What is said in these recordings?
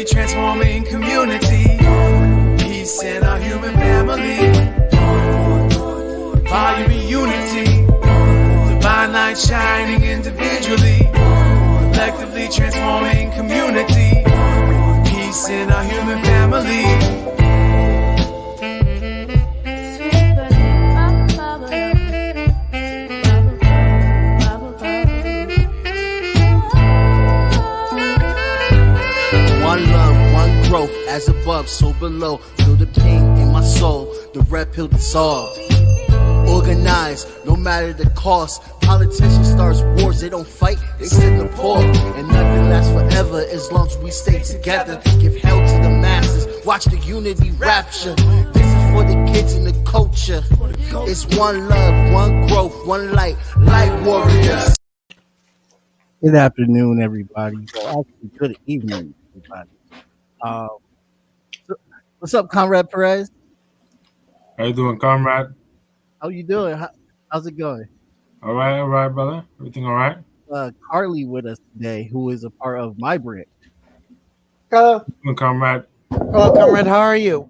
collectively transforming community. Peace in our human family. Volume of unity. Divine light shining individually. Collectively transforming community. Peace in our human family. One love, one growth, as above, so below. Feel the pain in my soul, the red pill dissolved. Organized, no matter the cost. Politicians start wars, they don't fight, they sit the poor. And nothing lasts forever as long as we stay together. Give hell to the masses, watch the unity rapture. This is for the kids and the culture. It's one love, one growth, one light, light warriors. Good afternoon, everybody. Well, actually, good evening, everybody. What's up, Comrade Perez? How you doing, comrade? How you doing? How's it going? All right, brother. Everything all right? Carly with us today, who is a part of my brand. Hello. Good, comrade. Hello, comrade. How are you?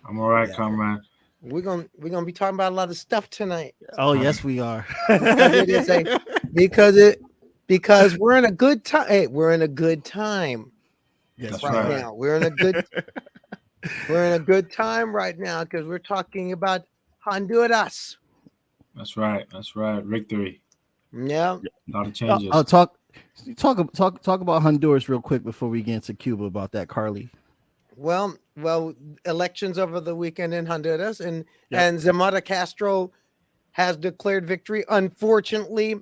I'm all right, comrade. We're gonna be talking about a lot of stuff tonight. Oh, yes, we are. because we're in a good time. Hey, we're in a good time. Yes, right now. We're in a good time right now because we're talking about Honduras. That's right. Victory. Yeah. A lot of changes. I'll talk about Honduras real quick before we get into Cuba about that, Carly. Well, elections over the weekend in Honduras, and Xiomara Castro has declared victory. Unfortunately,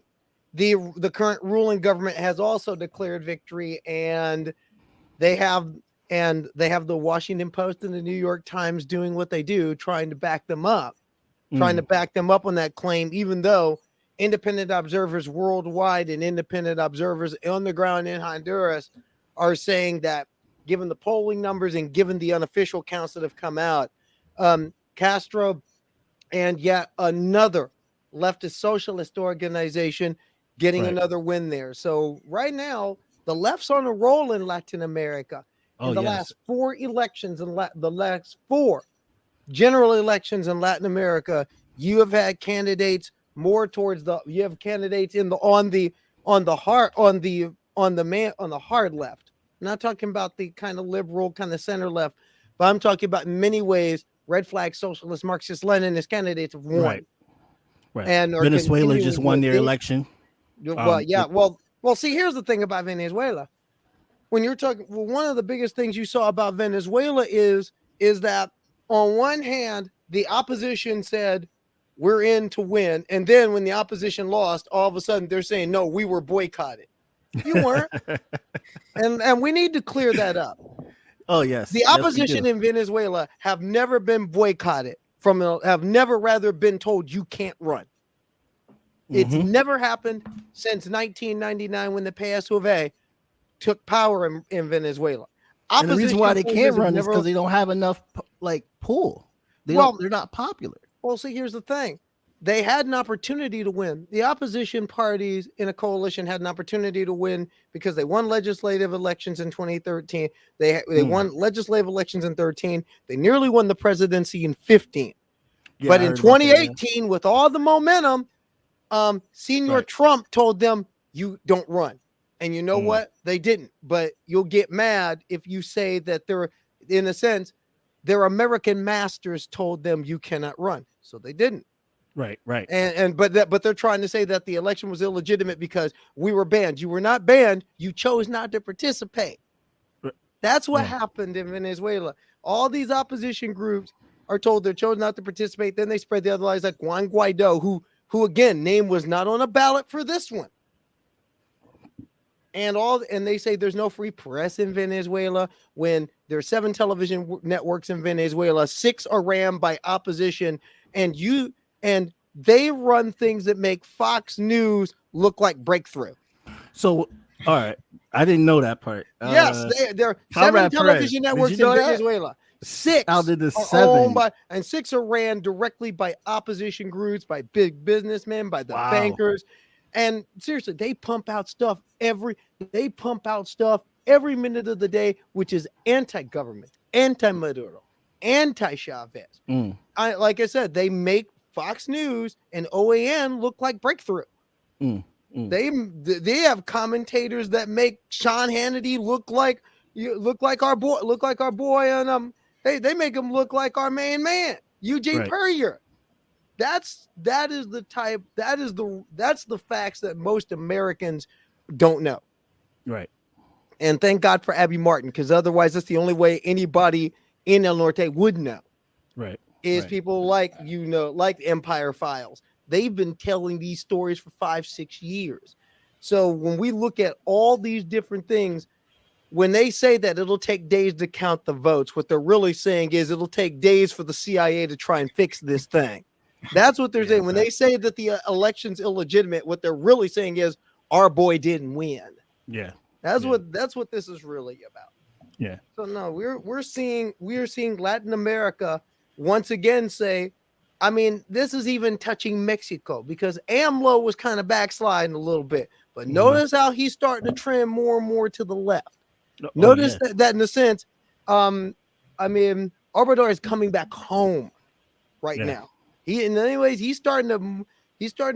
the current ruling government has also declared victory, and they have the Washington Post and the New York Times doing what they do, trying to back them up on that claim, even though independent observers worldwide and independent observers on the ground in Honduras are saying that, given the polling numbers and given the unofficial counts that have come out, Castro and yet another leftist socialist organization getting another win there. So right now, the left's on a roll in Latin America. In the last four elections, the last four general elections in Latin America, you have had candidates more towards on the hard left. I'm not talking about the kind of liberal, kind of center left, but I'm talking about in many ways red flag socialist, Marxist, Leninist candidates have won. Right. And Venezuela just won their election. Well, see, here's the thing about Venezuela. When you're talking, one of the biggest things you saw about Venezuela is that on one hand, the opposition said we're in to win, and then when the opposition lost, all of a sudden they're saying no, we were boycotted. You weren't, and we need to clear that up. Oh yes, the opposition in Venezuela have never been boycotted have never rather been told you can't run. It's never happened since 1999 when the PSOE took power in Venezuela. And the reason why they can't run is because they don't have enough pull. They're not popular. Well, see, here's the thing. They had an opportunity to win. The opposition parties in a coalition had an opportunity to win because they won legislative elections in 2013. They won legislative elections in 2013. They nearly won the presidency in 2015. But in 2018, with all the momentum, Senior Trump told them, you don't run. And you know what? They didn't. But you'll get mad if you say that in a sense, their American masters told them you cannot run. So they didn't. Right. But they're trying to say that the election was illegitimate because we were banned. You were not banned. You chose not to participate. That's what happened in Venezuela. All these opposition groups are told they chose not to participate. Then they spread the other lies, like Juan Guaido, who again, name was not on a ballot for this one. And they say there's no free press in Venezuela when there are 7 television networks in Venezuela, 6 are ran by opposition, and they run things that make Fox News look like Breakthrough. So, all right, I didn't know that part. Yes, there are 7 television networks in Venezuela. 6 out of the 7, and 6 are ran directly by opposition groups, by big businessmen, by the bankers. And seriously, they pump out stuff every minute of the day, which is anti-government, anti-Maduro, anti-Chavez. Like I said, they make Fox News and OAN look like Breakthrough. They have commentators that make Sean Hannity look like our boy, and they make him look like our main man, Eugene Puryear. That's the facts that most Americans don't know. Right. And thank God for Abby Martin, because otherwise that's the only way anybody in El Norte would know. Right. Is people like like Empire Files. They've been telling these stories for 5-6 years. So when we look at all these different things, when they say that it'll take days to count the votes, what they're really saying is it'll take days for the CIA to try and fix this thing. That's what they're saying. When they say that the election's illegitimate, what they're really saying is our boy didn't win. Yeah. That's what this is really about. Yeah. So no, we're seeing Latin America once again say, I mean, this is even touching Mexico, because AMLO was kind of backsliding a little bit, but notice how he's starting to trend more and more to the left. Notice that in a sense, I mean, Obrador is coming back home right now. He's starting to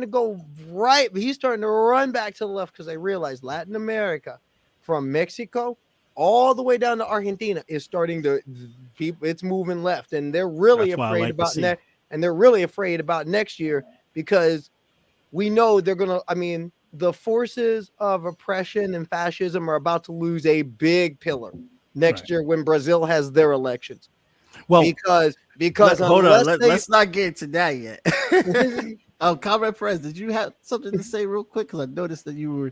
go right, but he's starting to run back to the left, because they realize Latin America, from Mexico all the way down to Argentina, is starting to it's moving left, and they're really afraid about that. And they're really afraid about next year, because we know they're going to, I mean, the forces of oppression and fascism are about to lose a big pillar next year when Brazil has their elections. Well, because hold on, let's not get into that yet. Comrade Perez, did you have something to say real quick? Because I noticed that you were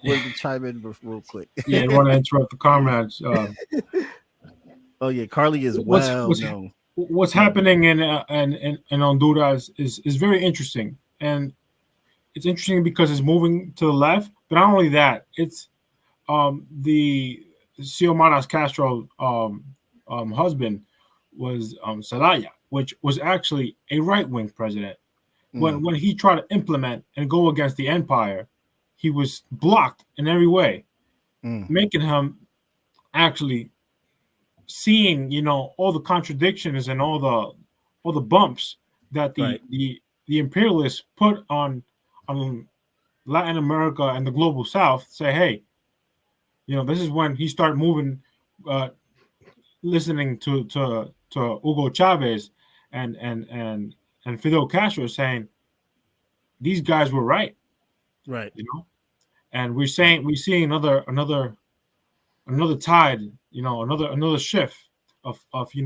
wanting to chime in real quick. Yeah, I want to interrupt the comrades. Oh yeah, Carly is known. What's happening in Honduras is very interesting, and it's interesting because it's moving to the left. But not only that, it's the Xiomara Castro husband was Zelaya, which was actually a right-wing president. When he tried to implement and go against the empire, he was blocked in every way, making him actually seeing, all the contradictions and all the bumps that the imperialists put on Latin America and the global South. Say, hey, this is when he started moving, listening to Hugo Chavez and Fidel Castro, saying these guys were right, and we're seeing another tide, another shift of we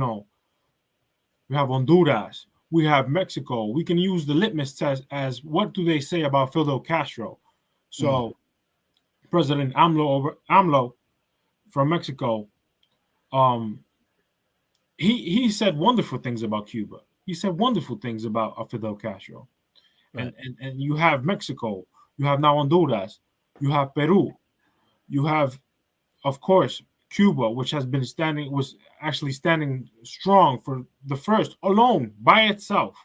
have Honduras, we have Mexico. We can use the litmus test as what do they say about Fidel Castro. So President AMLO from Mexico, he said wonderful things about Cuba. He said wonderful things about Fidel Castro. And you have Mexico, you have now Honduras, you have Peru, you have, of course, Cuba, which was actually standing strong for the first alone by itself,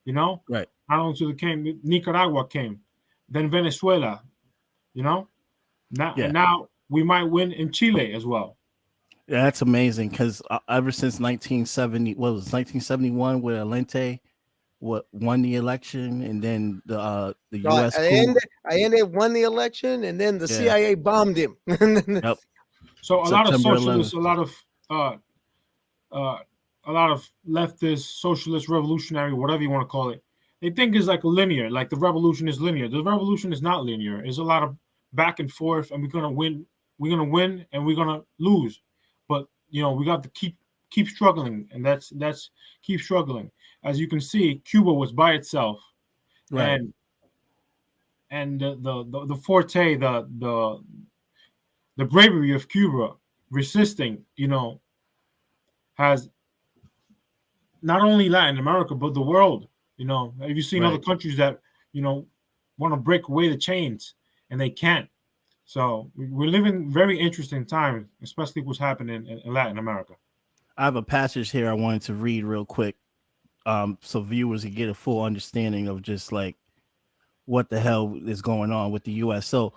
Not until Nicaragua came, then Venezuela, Now, and now we might win in Chile as well. Yeah, that's amazing, because ever since 1971, where Allende won the election, and then the U.S. Allende won the election, and then the CIA bombed him. So a lot of socialists, a lot of leftist, socialist, revolutionary, whatever you want to call it, they think it's like linear, like the revolution is linear. The revolution is not linear. It's a lot of back and forth, and we're gonna win, and we're gonna lose. But we got to keep struggling, and that's keep struggling. As you can see, Cuba was by itself, and the forte, the bravery of Cuba resisting, has not only Latin America but the world. Have you seen other countries that want to break away the chains and they can't? So we're living very interesting times, especially what's happening in Latin America. I have a passage here I wanted to read real quick, so viewers can get a full understanding of just like what the hell is going on with the U.S. So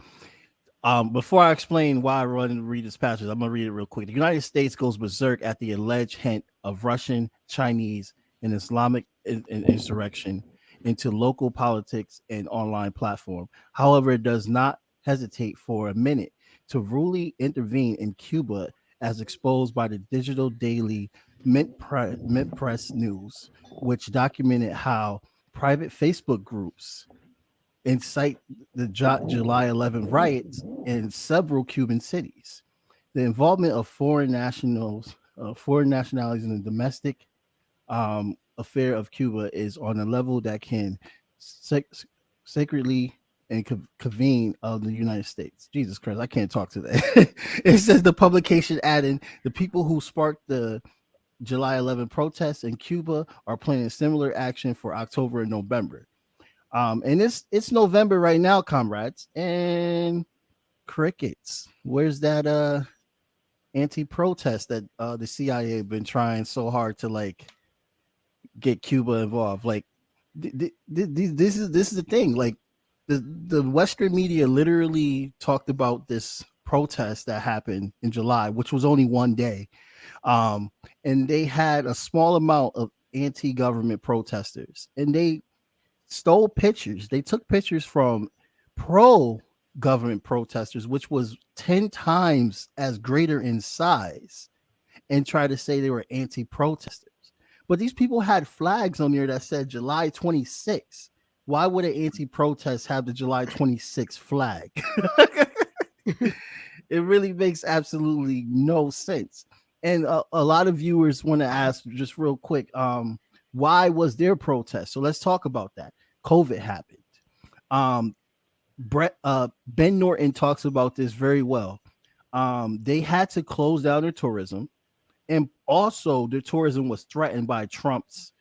Before I explain why I run and read this passage, I'm gonna read it real quick. The United States goes berserk at the alleged hint of Russian, Chinese, and Islamic insurrection into local politics and online platform. However, it does not hesitate for a minute to rudely intervene in Cuba, as exposed by the digital daily Mint Press News, which documented how private Facebook groups incite the July 11 riots in several Cuban cities. The involvement of foreign nationalities in the domestic affair of Cuba is on a level that can sacredly and convene of the United States. Jesus Christ, I can't talk today. It says the publication adding the people who sparked the July 11 protests in Cuba are planning similar action for October and November. And it's November right now, comrades, and crickets. Where's that anti-protest that the CIA have been trying so hard to like get Cuba involved? Like this is the thing. Like the Western media literally talked about this protest that happened in July, which was only one day, and they had a small amount of anti-government protesters, and they stole pictures. They took pictures from pro-government protesters, which was 10 times as greater in size, and tried to say they were anti-protesters. But these people had flags on there that said July 26. Why would an anti-protest have the July 26 flag? It really makes absolutely no sense. And a lot of viewers want to ask just real quick, why was there protest? So let's talk about that. COVID happened. Ben Norton talks about this very well. They had to close down their tourism, and also their tourism was threatened by Trump's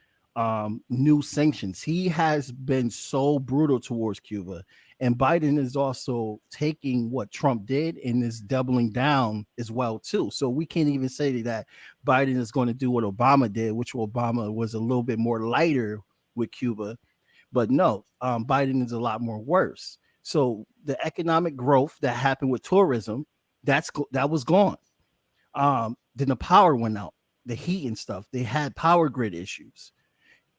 new sanctions. He has been so brutal towards Cuba, and Biden is also taking what Trump did and is doubling down as well too. So we can't even say that Biden is going to do what Obama did, which Obama was a little bit more lighter with Cuba, but no, Biden is a lot more worse. So the economic growth that happened with tourism, that was gone. Then the power went out, the heat and stuff. They had power grid issues.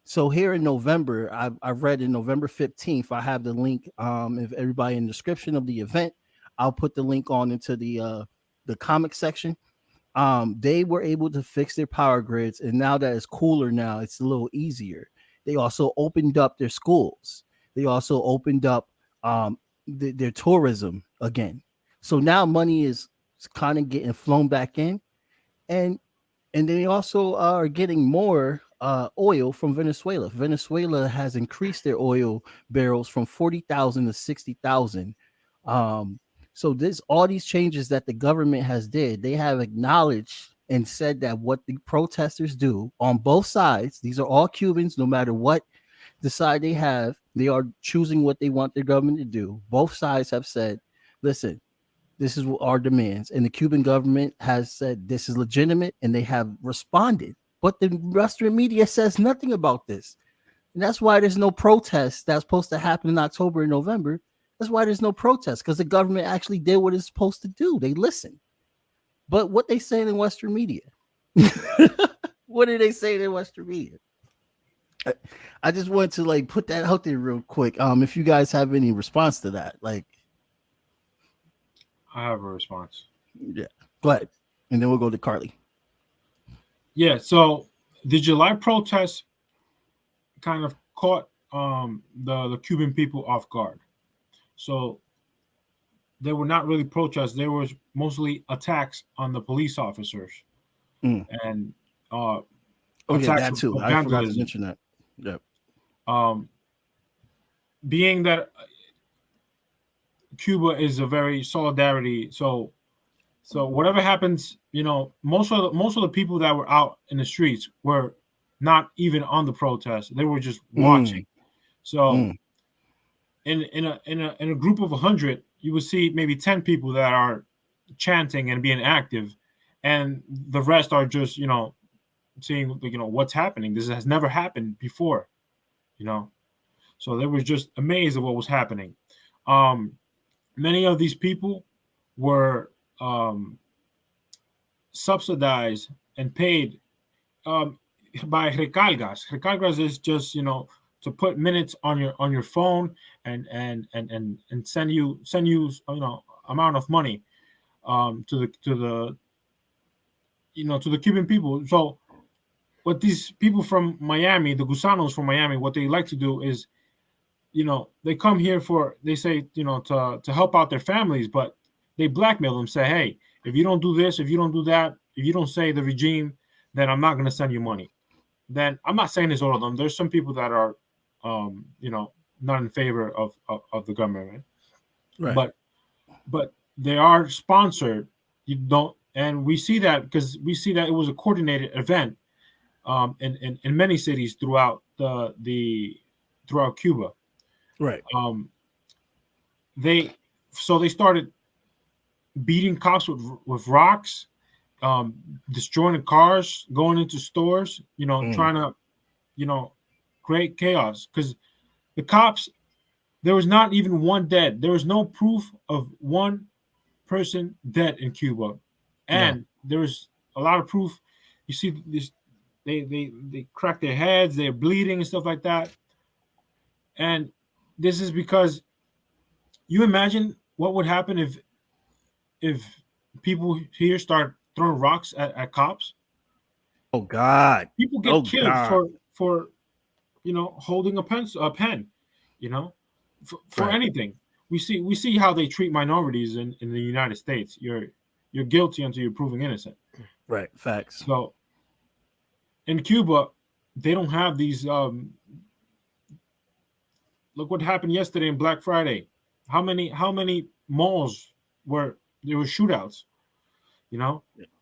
So here in November, I read in November 15th, I have the link. If everybody in the description of the event, I'll put the link on into the comic section. They were able to fix their power grids, and now that it's cooler now, it's a little easier. They also opened up their schools. They also opened up their tourism again. So now money is kind of getting flown back in, and they also are getting more oil from Venezuela. Venezuela has increased their oil barrels from 40,000 to 60,000. So all these changes that the government has did, they have acknowledged and said that what the protesters do on both sides, these are all Cubans, no matter what the side they have, they are choosing what they want their government to do. Both sides have said, listen, this is our demands. And the Cuban government has said this is legitimate, and they have responded. But the Western media says nothing about this. And that's why there's no protest that's supposed to happen in October and November. That's why there's no protest, because the government actually did what it's supposed to do. They listen. But what they say in Western media? What are they saying in Western media? I just wanted to like put that out there real quick. If you guys have any response to that, like, I have a response. Yeah, go ahead, and then we'll go to Carly. Yeah, so the July protests kind of caught the Cuban people off guard. So they were not really protests; they were mostly attacks on the police officers and that too. I forgot to mention that. Yeah. Being that Cuba is a very solidarity, so whatever happens, most of the people that were out in the streets were not even on the protest; they were just watching. So in a group of 100, you would see maybe 10 people that are chanting and being active, and the rest are just seeing what's happening. This has never happened before, so they were just amazed at what was happening. Many of these people were subsidized and paid by recargas. Recargas is just to put minutes on your phone and send you amount of money to the Cuban people. So what these people from Miami, the gusanos from Miami, what they like to do is, they come here they say, to help out their families, but they blackmail them, say, hey, if you don't do this, if you don't do that, if you don't say the regime, then I'm not going to send you money. Then I'm not saying it's all of them. There's some people that are, not in favor of the government, Right. but they are sponsored. You don't, and we see that because we see that it was a coordinated event in many cities throughout throughout Cuba. Right. They started beating cops with rocks, destroying the cars, going into stores, trying to, create chaos because the cops. There was not even one dead. There was no proof of one person dead in Cuba, and there was a lot of proof. You see this. They crack their heads, they're bleeding and stuff like that. And this is because you imagine what would happen if people here start throwing rocks at cops. Oh God. People get killed for holding a pen, for Right. anything. We see how they treat minorities in the United States. You're guilty until you're proven innocent. Right. Facts. So in Cuba, they don't have these. Look what happened yesterday in Black Friday. How many malls were there were shootouts?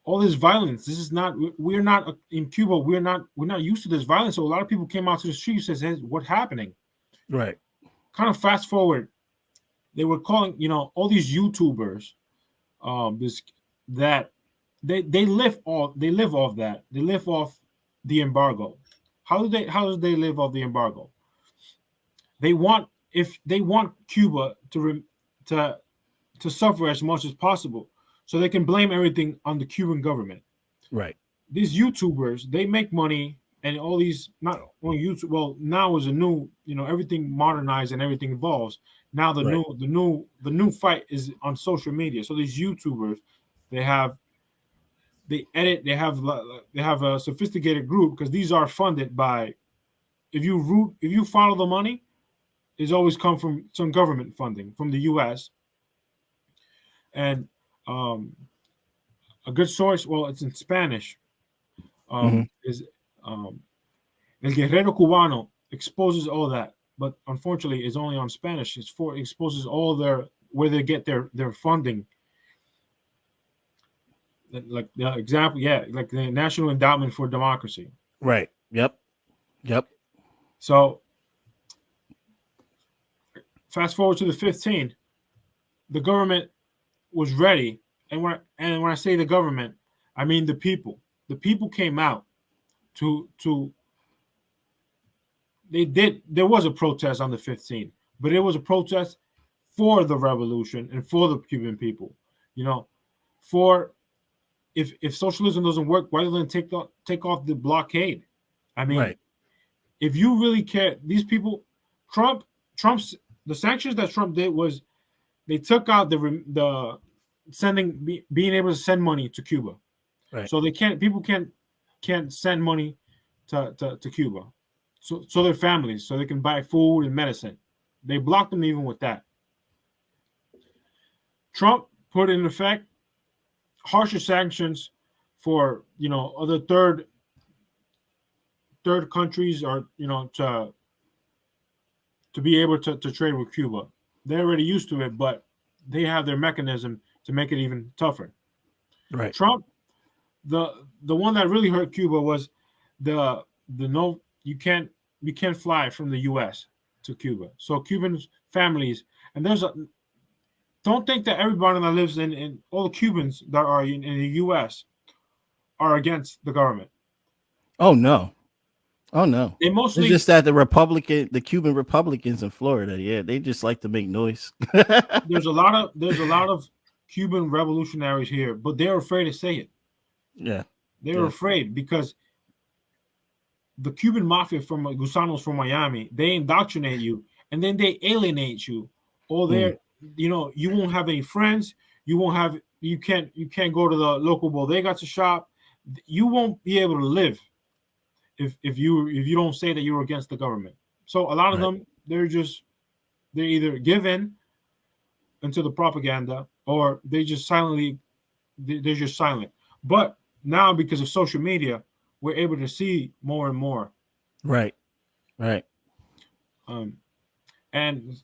All this violence. This is not. We're not in Cuba. We're not used to this violence. So a lot of people came out to the streets and says, "What's happening?" Right. Kind of fast forward. They were calling, all these YouTubers, they live off that. They live off the embargo. How do they live off the embargo? They want Cuba to suffer as much as possible, so they can blame everything on the Cuban government. Right. These YouTubers, they make money, and all these not only YouTube. Well, now is a new, everything modernized and everything evolves. Now the new fight is on social media. So these YouTubers, they edit, they have a sophisticated group because these are funded by. If you follow the money, it's always come from some government funding from the U.S. And a good source, well, it's in Spanish, is El Guerrero Cubano exposes all that, but unfortunately, it's only on Spanish. It exposes all where they get their funding. Like the example, like the National Endowment for Democracy. Right. Yep. So, fast forward to the 15th, the government was ready, and when I say the government, I mean the people. The people came out to. There was a protest on the 15th, but it was a protest for the revolution and for the Cuban people. For if socialism doesn't work, why don't they take off the blockade? I mean, Right. If you really care, these people, Trump's the sanctions that Trump did was they took out the sending being able to send money to Cuba. Right. So people can't send money to Cuba. So their families, so they can buy food and medicine. They blocked them even with that. Trump put in effect harsher sanctions for other third countries or to be able to trade with Cuba. They're already used to it, but they have their mechanism to make it even tougher. Right. Trump, the one that really hurt Cuba was the no, you can't fly from the U.S. to Cuba. So Cuban families, and don't think that everybody that lives in all the Cubans that are in the U.S. are against the government. Oh no. They mostly, it's just that the Cuban Republicans in Florida, they just like to make noise. there's a lot of Cuban revolutionaries here, but they're afraid to say it. Yeah. They're afraid because the Cuban mafia from Gusanos from Miami, they indoctrinate you and then they alienate you. Or they're, you won't have any friends. You can't go to the local bodega to shop. You won't be able to live if you don't say that you're against the government. So a lot of them, they're either give in into the propaganda or they're just silent. But now because of social media, we're able to see more and more. Right. And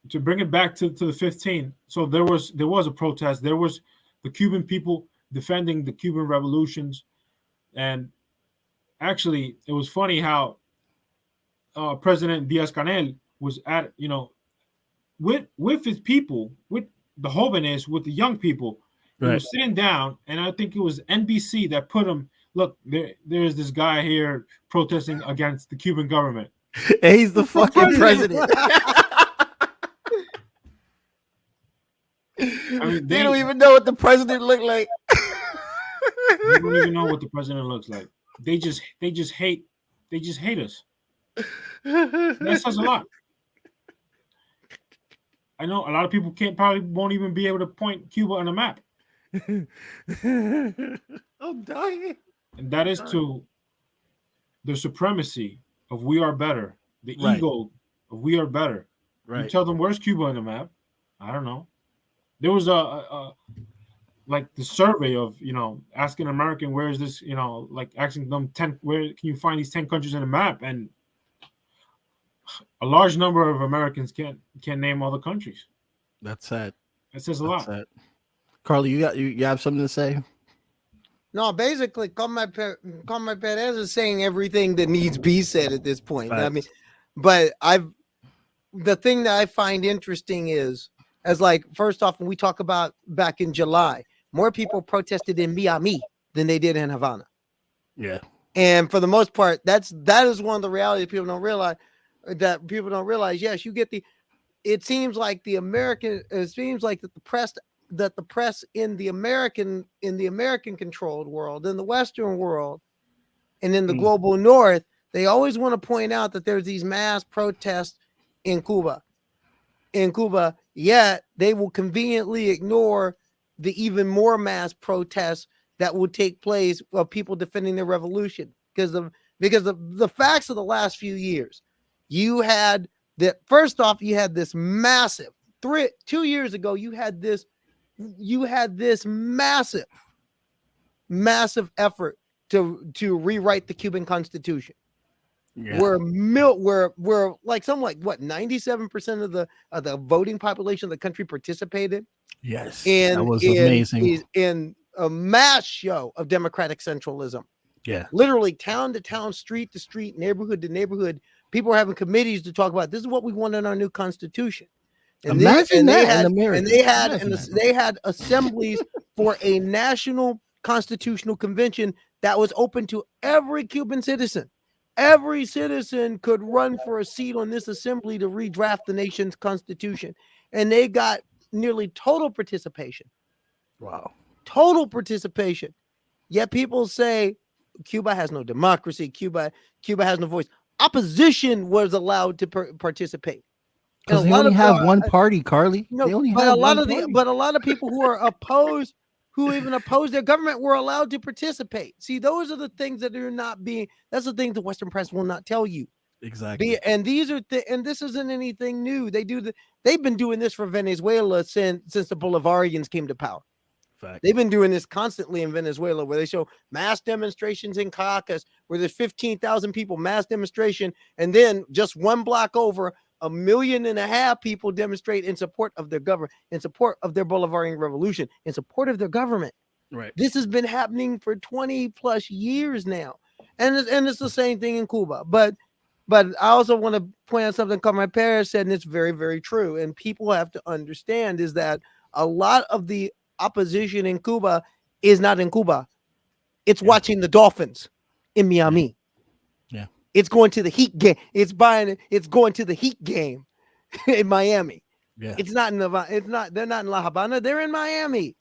to bring it back to the 15, so there was a protest. There was the Cuban people defending the Cuban revolutions, and actually, it was funny how President Diaz-Canel was at with his people, with the jóvenes, with the young people. He was sitting down, and I think it was NBC that put him. Look, there's this guy here protesting against the Cuban government. And he's the fucking president. I mean, they don't even know what the president looked like. They don't even know what the president looks like. They just hate us. That says a lot. I know a lot of people won't even be able to point Cuba on a map. I'm dying. And that is to the supremacy of we are better, the ego of we are better. Right. You tell them where's Cuba on the map? I don't know. There was a like the survey of asking American where is this, like asking them 10 where can you find these 10 countries on the map, and a large number of Americans can't name all the countries. That's sad. That says a lot. Sad. Carly, you have something to say? No, basically, Comrade Perez is saying everything that needs be said at this point. Right. I mean, but the thing that I find interesting is, as like, first off, when we talk about back in July, more people protested in Miami than they did in Havana. Yeah. And for the most part, that is one of the realities people don't realize. Yes, you get it seems like that the press in the American controlled world, in the Western world, and in the global North, they always want to point out that there's these mass protests in Cuba. Yet they will conveniently ignore the even more mass protests that will take place of people defending their revolution. Because the facts of the last few years, you had that. First off, you had this massive 2 years ago. You had this massive effort to rewrite the Cuban Constitution. Yeah. Where like 97% of the voting population of the country participated. Yes, and that was amazing. In a mass show of democratic centralism. Yeah, literally town to town, street to street, neighborhood to neighborhood. People were having committees to talk about this is what we want in our new constitution. And they had assemblies for a national constitutional convention that was open to every Cuban citizen. Every citizen could run for a seat on this assembly to redraft the nation's constitution. And they got nearly total participation. Wow. Total participation. Yet people say Cuba has no democracy. Cuba has no voice. Opposition was allowed to participate. Because they only have one party, Carly. No, they only but have a lot one of party. but a lot of people who are opposed, who even oppose their government, were allowed to participate. See, those are the things that are not being. That's the thing the Western press will not tell you. Exactly. And these are and this isn't anything new. They've been doing this for Venezuela since the Bolivarians came to power. Fact. They've been doing this constantly in Venezuela, where they show mass demonstrations in Caracas, where there's 15,000 people, mass demonstration, and then just one block over, 1.5 million people demonstrate in support of their government, in support of their Bolivarian revolution, in support of their government. Right. This has been happening for 20 plus years now, and it's the same thing in Cuba. But I also want to point out something Comrade Perez said, and it's very, very true. And people have to understand is that a lot of the opposition in Cuba is not in Cuba. It's watching the Dolphins in Miami. Yeah. It's going to the Heat game. It's going to the Heat game in Miami. Yeah. It's not in Nevada. It's not. They're not in La Habana. They're in Miami,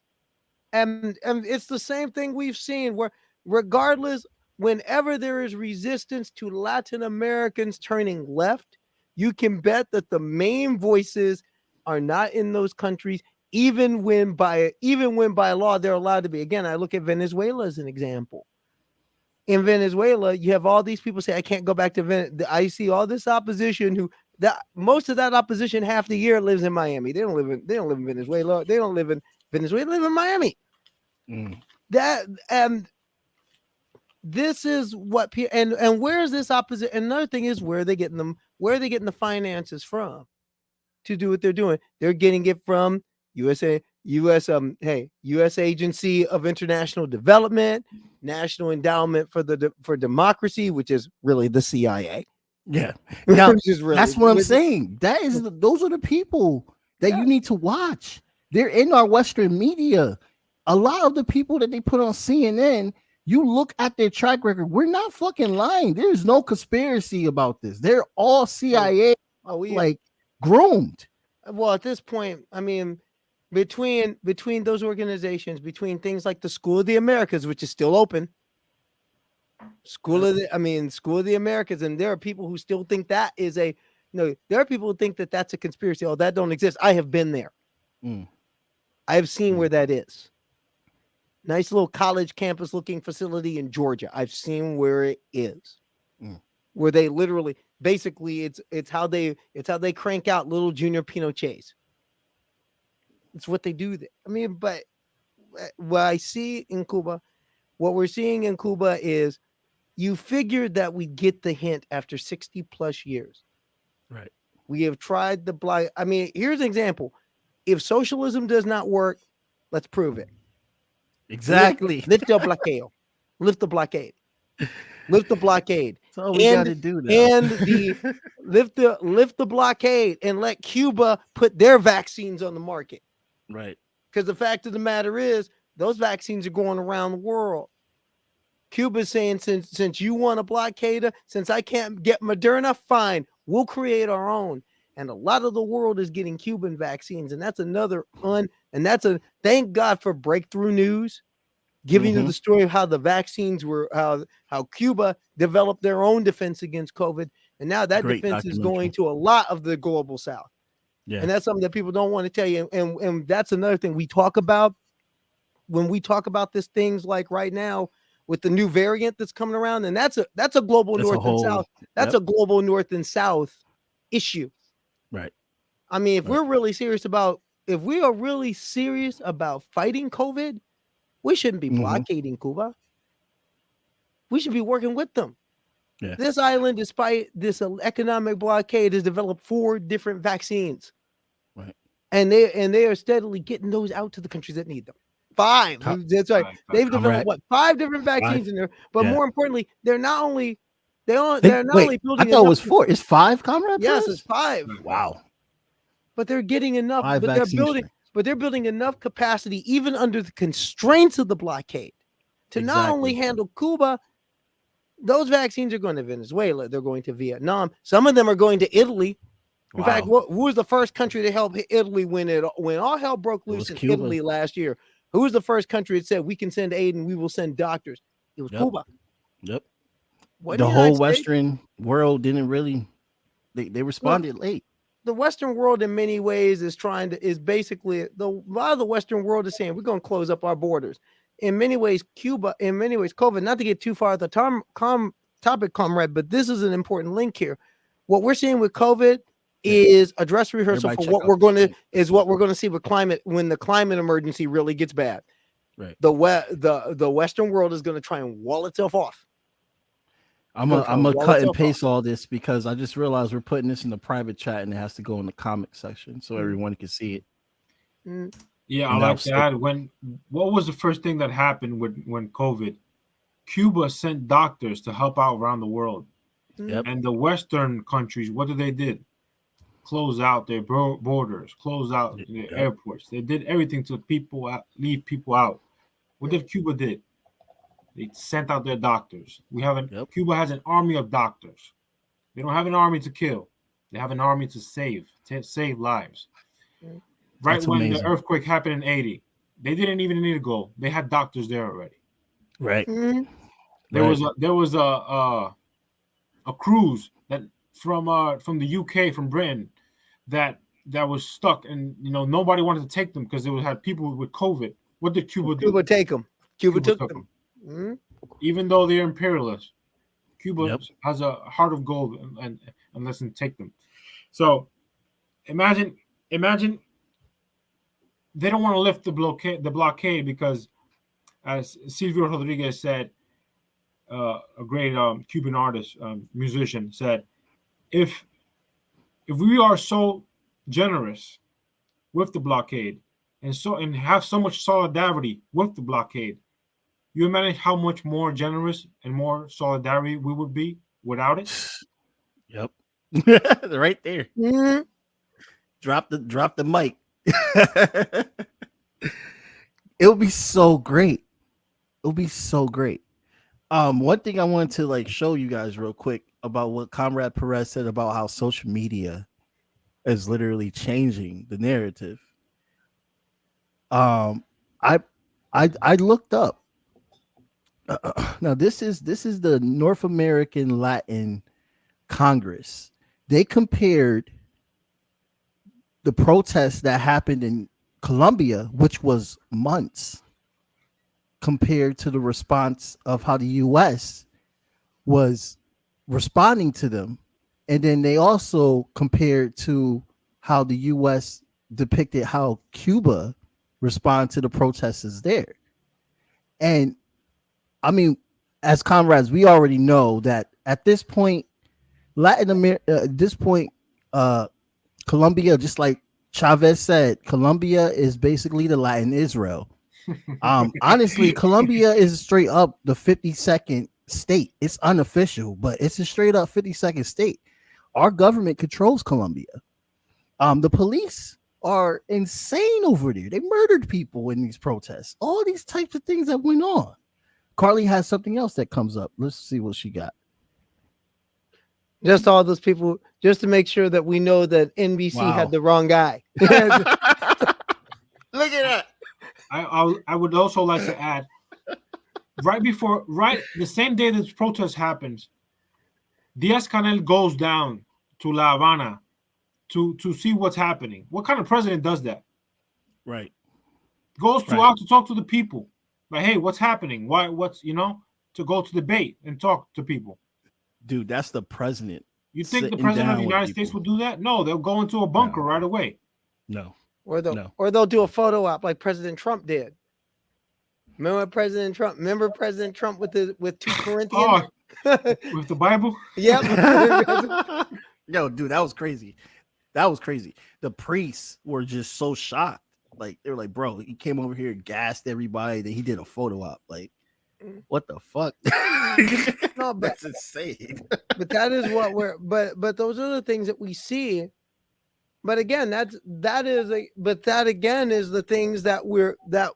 and it's the same thing we've seen. Where regardless, whenever there is resistance to Latin Americans turning left, you can bet that the main voices are not in those countries. Even when by law they're allowed to be. Again, I look at Venezuela as an example. In Venezuela, you have all these people say, I can't go back to Venezuela. I see all this opposition who that most of that opposition half the year lives in Miami. They don't live in Venezuela. They don't live in Venezuela, they live in Miami. Mm. That this is what and where is this opposition? Another thing is where are they getting the finances from to do what they're doing? They're getting it from US Agency of International Development, National Endowment for Democracy, which is really the CIA. Yeah. Now really, that's what I'm saying. Those are the people that you need to watch. They're in our Western media. A lot of the people that they put on CNN, you look at their track record. We're not fucking lying. There's no conspiracy about this. They're all CIA groomed. Well, at this point, I mean, between those organizations, between things like the School of the Americas, which is still open, School of the Americas, and there are people who still think that is there are people who think that that's a conspiracy. Oh, that don't exist. I have been there. I have seen where that is. Nice little college campus looking facility in Georgia. I've seen where it is. Where they literally, basically, it's how they crank out little junior Pinochets. It's what they do there. I mean, but what I see in Cuba, what we're seeing in Cuba is you figured that we get the hint after 60 plus years. Right. We have tried the blind. I mean, here's an example. If socialism does not work, let's prove it. Exactly. Lift the blockade. Lift the blockade. Lift the blockade. That's all we got to do now. And lift the blockade and let Cuba put their vaccines on the market. Right. Because the fact of the matter is, those vaccines are going around the world. Cuba's saying, since you want a blockade, since I can't get Moderna, fine, we'll create our own. And a lot of the world is getting Cuban vaccines, and that's thank God for breakthrough news, giving you the story of how the vaccines were, how Cuba developed their own defense against COVID, and now that defense is going to a lot of the global South. Yeah. And that's something that people don't want to tell you. And that's another thing we talk about when we talk about this, things like right now with the new variant that's coming around, and that's a global north and south. That's a global north and south issue. Right. I mean, if we are really serious about fighting COVID, we shouldn't be blockading Cuba. We should be working with them. Yeah. This island, despite this economic blockade, has developed 4 different vaccines. Right. And they are steadily getting those out to the countries that need them. 5. That's right. They've developed 5 different vaccines in there. But more importantly, they're not only building. I thought it was 4. It's 5, comrade? Yes, it's 5. Wow. But they're getting enough. But they're building enough capacity, even under the constraints of the blockade, to not only handle Cuba. Those vaccines are going to Venezuela. They're going to Vietnam. Some of them are going to Italy. In fact, who was the first country to help Italy when all hell broke loose in Italy last year? Who was the first country that said we can send aid and we will send doctors? It was Cuba. Yep. The whole Western world didn't really. They responded late. The Western world, in many ways, a lot of the Western world is saying we're going to close up our borders. In many ways, COVID, not to get too far at the topic, comrade, but this is an important link here. What we're seeing with COVID is a dress rehearsal for what we're going to see with climate when the climate emergency really gets bad. Right. The Western world is going to try and wall itself off. I'm gonna cut and paste all this because I just realized we're putting this in the private chat and it has to go in the comment section so everyone can see it. Yeah, I like to add what was the first thing that happened when COVID? Cuba sent doctors to help out around the world. Yep. And the Western countries, what did? Close out their borders, close out their airports. They did everything to leave people out. What did Cuba did? They sent out their doctors. Cuba has an army of doctors. They don't have an army to kill. They have an army to save lives. right That's when amazing. the earthquake happened in 80. They didn't even need to go. They had doctors there already. Right. Mhm. There Right. was a cruise that from the UK, from Britain, that was stuck, and nobody wanted to take them because they had people with COVID. What did Cuba do? Cuba take them. Cuba Cuba took took them. them. Mhm. Even though they're imperialists, Cuba Yep. has a heart of gold, and doesn't take them. So imagine they don't want to lift the blockade because, as Silvio Rodriguez said, a great Cuban artist, musician, said, if we are so generous with the blockade and have so much solidarity with the blockade, you imagine how much more generous and more solidarity we would be without it. Yep. Right there. Mhm. Drop the mic. It'll be so great. It'll be so great. One thing I wanted to like show you guys real quick about what Comrade Perez said about how social media is literally changing the narrative. Um, I I looked up. Now this is the North American Latin Congress. They compared the protests that happened in Colombia, which was months, compared to the response of how the U.S. was responding to them. And then they also compared to how the U.S. depicted how Cuba responded to the protesters there. And I mean, as comrades, we already know that at this point, Latin America, at this point, Colombia, just like Chavez said, Colombia is basically the Latin Israel. Honestly, Colombia is straight up the 52nd state. It's unofficial, but it's a straight up 52nd state. Our government controls Colombia. The police are insane over there. They murdered people in these protests. All these types of things that went on. Carly has something else that comes up. Let's see what she got. Just all those people, just to make sure that we know that NBC Wow. had the wrong guy. Look at that. I would also like to add, right the same day this protest happens, Diaz-Canel goes down to La Habana to see what's happening. What kind of president does that? Right. Goes Right. out to talk to the people. Like, hey, what's happening? To go to debate and talk to people. Dude, that's the president. You think the sitting president of down the with United people. States would do that? No, they'll go into a bunker right away. No. Or they'll No. or they'll do a photo op like President Trump did. Remember President Trump with two Corinthians? With the Bible? Yep. Yo, dude, that was crazy. That was crazy. The priests were just so shocked. Like, they were like, bro, he came over here and gassed everybody. Then he did a photo op. Like, what the fuck? No, but That's insane. but that is what we're but those are the things that we see. But again, that's the things that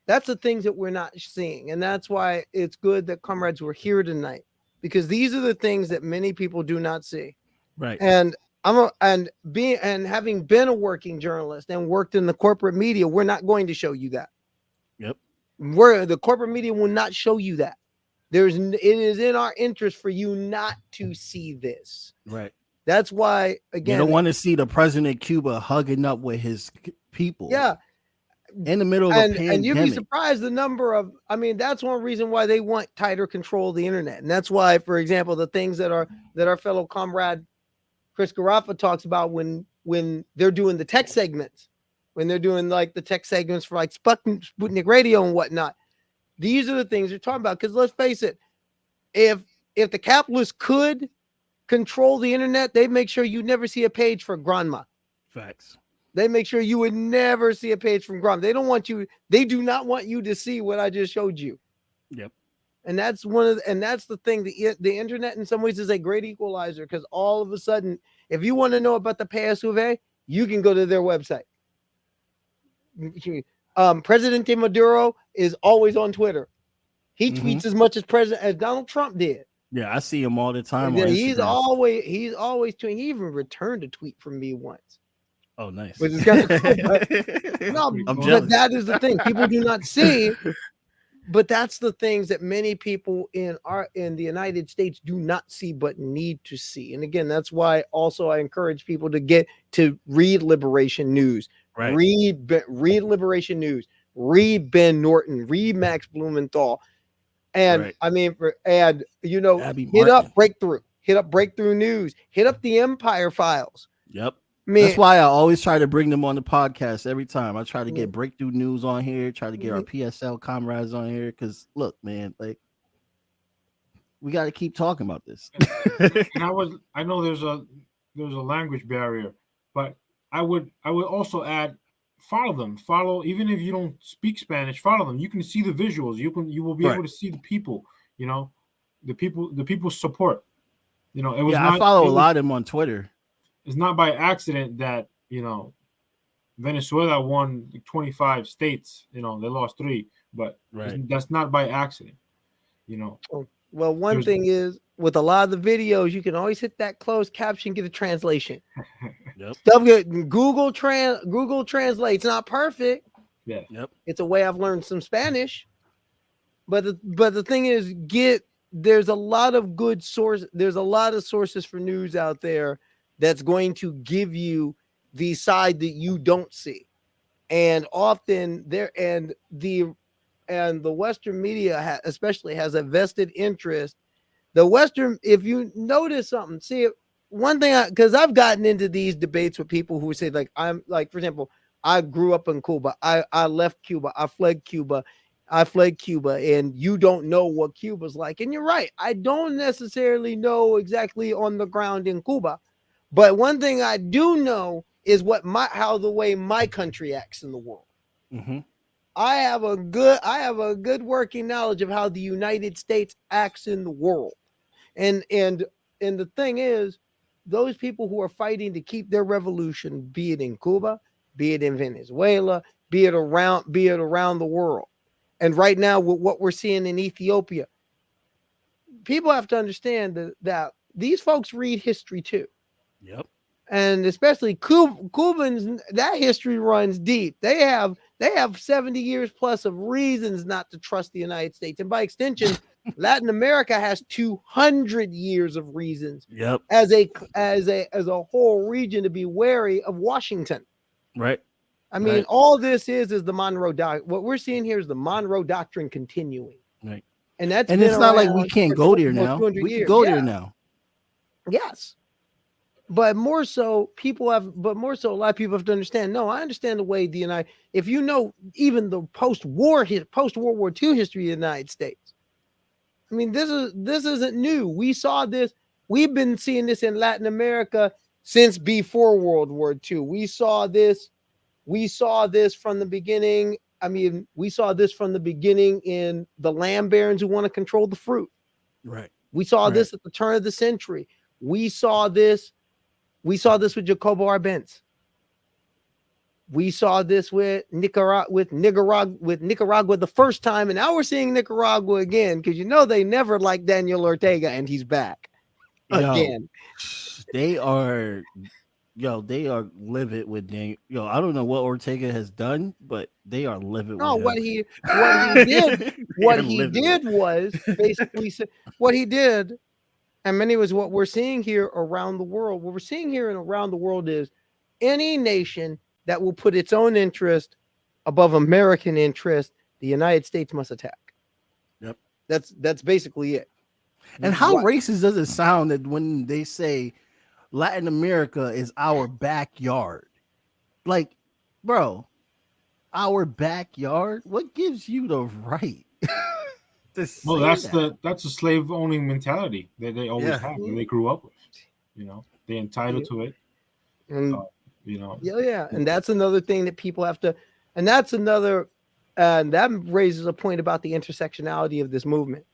that's the things that we're not seeing. And that's why it's good that comrades were here tonight, because these are the things that many people do not see. Right. And having been a working journalist and worked in the corporate media, we're not going to show you that. Yep. The corporate media will not show you that. It is in our interest for you not to see this. Right. That's why, again, you don't want to see the president of Cuba hugging up with his people. Yeah. In the middle of a pandemic. And you'd be surprised the number of, that's one reason why they want tighter control of the internet. And that's why, for example, the things that our fellow comrade Chris Garaffa talks about when they're doing the tech segments, when they're doing like the tech segments for like Sputnik Radio and whatnot. These are the things they're talking about. Because let's face it, if the capitalists could control the internet, they'd make sure you never see a page for grandma. Facts. They make sure you would never see a page from grandma. They do not want you to see what I just showed you. Yep. And that's the thing. The internet in some ways is a great equalizer, because all of a sudden, if you want to know about the PSUV, you can go to their website. President Maduro is always on Twitter. He tweets as much as Donald Trump did. Yeah, I see him all the time. He's always tweeting. He even returned a tweet from me once. Oh, nice. which is kind of cool. But no, pretty I'm cool. but jealous. that is the thing people do not see. But that's the things that many people in the United States do not see, but need to see. And again, that's why also I encourage people to get to read Liberation News, Right. read Liberation News, read Ben Norton, read Max Blumenthal, and Right. I mean, Abby hit up Martin. Breakthrough News, hit up the Empire Files. Yep. I mean, That's why I always try to bring them on the podcast every time. I try to Mm. get Breakthrough News on here, try to get our PSL comrades on here. Because look, man, like we got to keep talking about this. And I know there's a language barrier, but I would also add, follow them. Follow, even if you don't speak Spanish, follow them. You can see the visuals. You will be Right. able to see the people. The people's support. It was Yeah, not. I follow a lot of them on Twitter. It's not by accident that Venezuela won 25 states. They lost 3, but Right. that's not by accident. well, one thing is with a lot of the videos, you can always hit that closed caption, get a translation. Yep. Stuff get Google Translate. It's not perfect. Yeah. Yep. It's a way I've learned some Spanish. But the thing is, there's a lot of good source. There's a lot of sources for news out there that's going to give you the side that you don't see. And often the Western media especially has a vested interest. If you notice something, see one thing, because I've gotten into these debates with people who say, like, for example, I grew up in Cuba. I left Cuba. I fled Cuba, and you don't know what Cuba's like. And you're right. I don't necessarily know exactly on the ground in Cuba. But one thing I do know is how the way my country acts in the world. Mm-hmm. I have a good working knowledge of how the United States acts in the world. And the thing is, those people who are fighting to keep their revolution, be it in Cuba, be it in Venezuela, be it around the world. And right now, with what we're seeing in Ethiopia, people have to understand that these folks read history too. Yep. And especially Cubans, that history runs deep. They have 70 years plus of reasons not to trust the United States. And by extension, Latin America has 200 years of reasons. Yep. As a whole region to be wary of Washington. Right. I mean, all this is the Monroe Doctrine. What we're seeing here is the Monroe Doctrine continuing. Right. And it's not like we can't go there now. We can go there now. Yes. But more so, a lot of people have to understand. No, I understand the way if you know even the post-World War II history of the United States. I mean, this isn't new. We saw this. We've been seeing this in Latin America since before World War II. We saw this from the beginning. I mean, we saw this from the beginning in the land barons who want to control the fruit. Right. We saw this at the turn of the century. We saw this with Jacobo Arbenz. We saw this with Nicaragua the first time, and now we're seeing Nicaragua again because they never liked Daniel Ortega, and he's back again. They are livid with Daniel. I don't know what Ortega has done, but they are livid. No, with what him. he did was basically what he did. And many was what we're seeing here around the world. What we're seeing here and around the world is any nation that will put its own interest above American interest, the United States must attack. Yep. That's basically it. And how racist does it sound that when they say Latin America is our backyard? Like, bro, our backyard? What gives you the right? Well, that's a slave owning mentality that they always have, that they grew up with. They're entitled to it. And Mm. and that's another thing that people have to, and that's another, that raises a point about the intersectionality of this movement.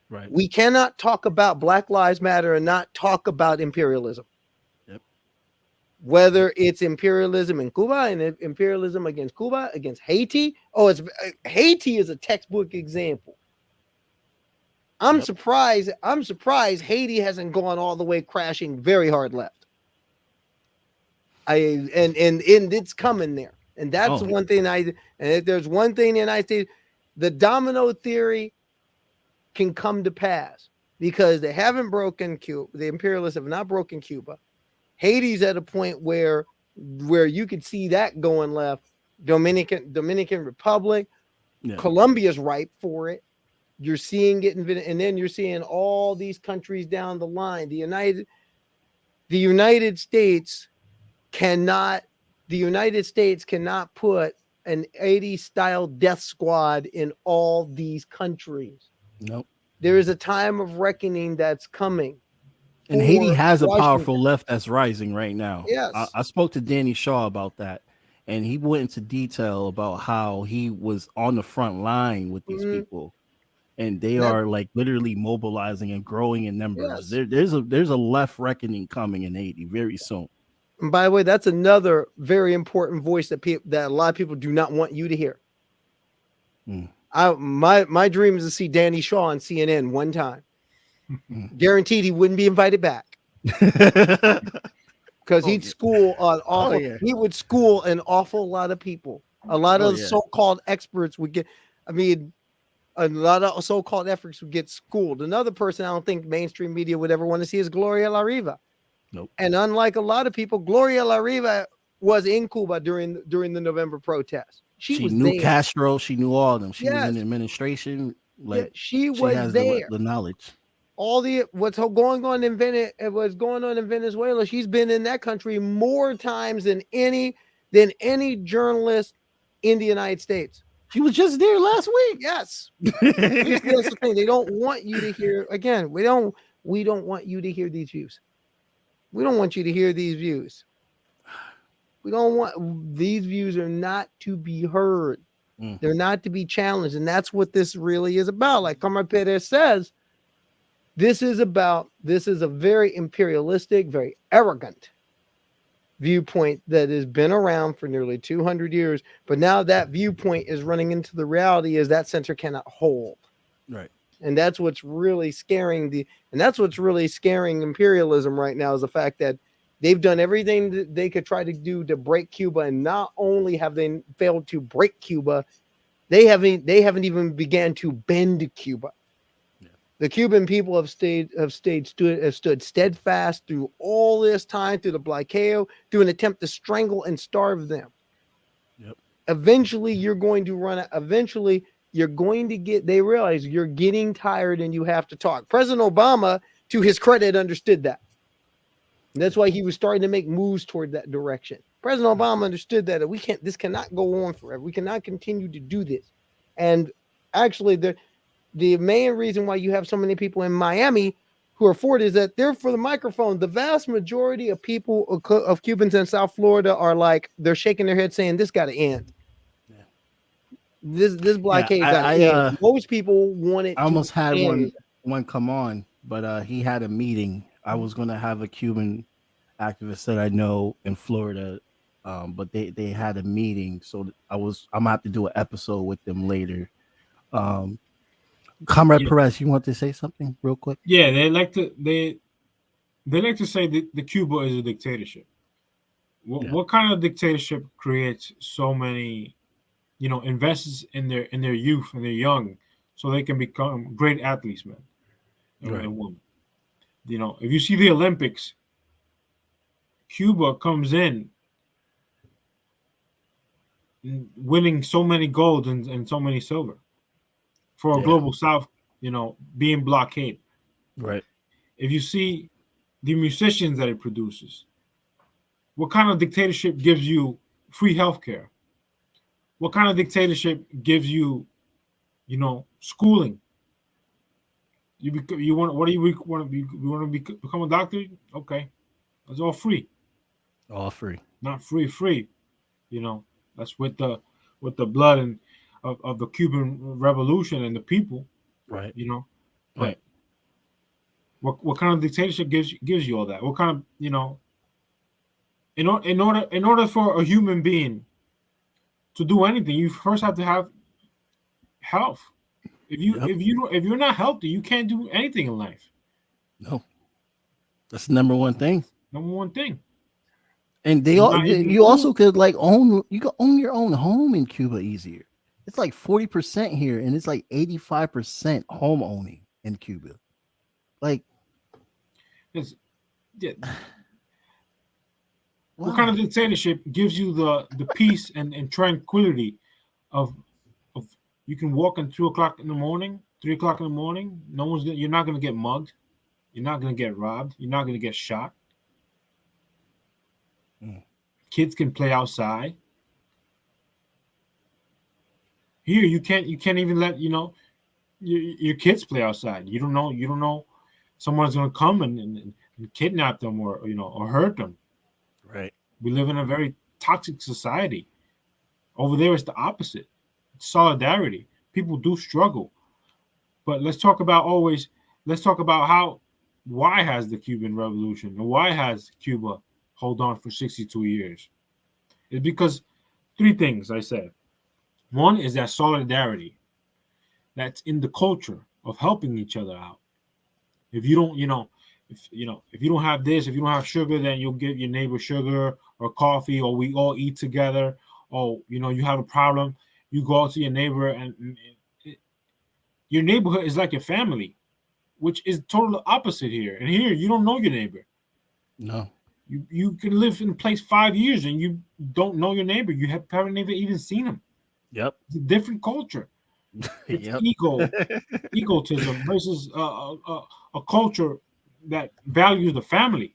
Right. We cannot talk about Black Lives Matter and not talk about imperialism. Yep. Whether it's imperialism in Cuba and imperialism against Cuba, against Haiti. Haiti is a textbook example. I'm surprised Haiti hasn't gone all the way crashing very hard left. And it's coming there. And that's Oh, one thing and if there's one thing in the United States, the domino theory can come to pass because they haven't broken Cuba. The imperialists have not broken Cuba. Haiti's at a point where you could see that going left. Dominican Republic, yeah. Colombia's ripe for it. You're seeing it and then you're seeing all these countries down the line. The United States cannot put an 80s style death squad in all these countries. Nope. There is a time of reckoning that's coming. And Haiti has a Washington. powerful left that's rising right now. Yes. I spoke to Danny Shaw about that, and he went into detail about how he was on the front line with these people, and they are like literally mobilizing and growing in numbers. Yes. There's a left reckoning coming in Haiti very soon. And by the way, that's another very important voice that a lot of people do not want you to hear. My dream is to see Danny Shaw on CNN one time. Guaranteed he wouldn't be invited back because he'd school an awful. He would school an awful lot of people. A lot of so-called experts would get. I mean, a lot of so-called experts would get schooled. Another person I don't think mainstream media would ever want to see is Gloria La Riva. Nope. And unlike a lot of people, Gloria La Riva was in Cuba during the November protests. She was knew there. Castro. She knew all of them. She was in the administration. Like she was has there. The knowledge. All what's going on in Venezuela. She's been in that country more times than any journalist in the United States. She was just there last week. Yes. That's the thing. They don't want you to hear again. We don't want you to hear these views. We don't want you to hear these views. We don't want these views are not to be heard. They're not to be challenged. And that's what this really is about. Like Comrade Perez says, this is a very imperialistic, very arrogant viewpoint that has been around for nearly 200 years. But now that viewpoint is running into the reality is that center cannot hold. Right. And that's what's really scaring imperialism right now is the fact that they've done everything that they could try to do to break Cuba. And not only have they failed to break Cuba, they haven't even began to bend Cuba. The Cuban people have stood steadfast through all this time, through the blockade, through an attempt to strangle and starve them. Yep. Eventually, you're going to run out. Eventually, they realize you're getting tired and you have to talk. President Obama, to his credit, understood that. And that's why he was starting to make moves toward that direction. President Obama understood that this cannot go on forever. We cannot continue to do this. And actually, the main reason why you have so many people in Miami who are for it is that they're for the microphone. The vast majority of people of Cubans in South Florida are like, they're shaking their head saying this got to end. Yeah. This blockade got to end. Most people want it. I almost had one come on, but he had a meeting. I was going to have a Cuban activist that I know in Florida, but they had a meeting. So I'm going to have to do an episode with them later. Comrade Perez, you want to say something real quick? Yeah, they like to say that the Cuba is a dictatorship. What kind of dictatorship creates so many, invests in their youth and their young, so they can become great athletes, man, and women. If you see the Olympics, Cuba comes in winning so many gold and so many silver. For a global South, being blockaded. Right. If you see the musicians that it produces, what kind of dictatorship gives you free healthcare? What kind of dictatorship gives you, schooling? You want to become a doctor? Okay, that's all free. All free. Not free. That's with the blood and of the Cuban Revolution and the people, right? But what kind of dictatorship gives you all that? What kind of in order for a human being to do anything, you first have to have health. If you're not healthy, you can't do anything in life. No, that's the number one thing. Number one thing. And they It's all not even you also cool. could like own you could own your own home in Cuba easier. It's like 40% here, and it's like 85% home owning in Cuba. Like, It's, yeah, what kind wow. of dictatorship gives you the peace and tranquility of of you can walk in 2 o'clock in the morning, 3 o'clock in the morning. You're not gonna get mugged. You're not gonna get robbed. You're not gonna get shot. Mm. Kids can play outside. Here you can't even let your kids play outside. You don't know someone's gonna come and kidnap them or or hurt them. Right. We live in a very toxic society. Over there it's the opposite. It's solidarity. People do struggle. But let's talk about why has the Cuban Revolution and why has Cuba hold on for 62 years? It's because three things I said. One is that solidarity that's in the culture of helping each other out. If you don't, if you don't have this, if you don't have sugar, then you'll give your neighbor sugar or coffee, or we all eat together. Or you have a problem, you go out to your neighbor, and your neighborhood is like your family, which is totally opposite here. And here, you don't know your neighbor. No. You can live in a place 5 years and you don't know your neighbor. Haven't even seen him. Yep. It's a different culture. It's Yep. egotism versus a culture that values the family,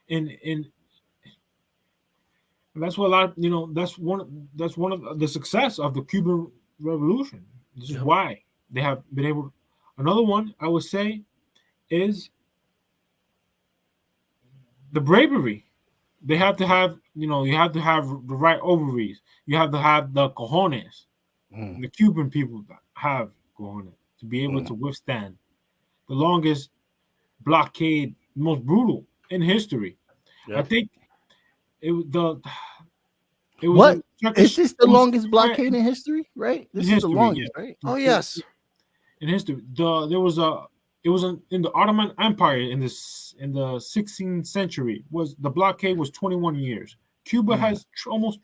and that's what a lot. That's one of the success of the Cuban Revolution. This is Yep. why they have been able. Another one I would say is the bravery. They have to have you have to have the right ovaries. You have to have the cojones. Mm. The Cuban people have cojones to be able Mm. to withstand the longest blockade, most brutal in history. I Yep. think it was the it was What in is Turkish. this It the was longest blockade in history? Right. in This is the history. Yeah, longest, right? Oh yes. in history. There was a it was in the Ottoman Empire in the 16th century. Was the blockade was 21 years. Cuba Mm. has almost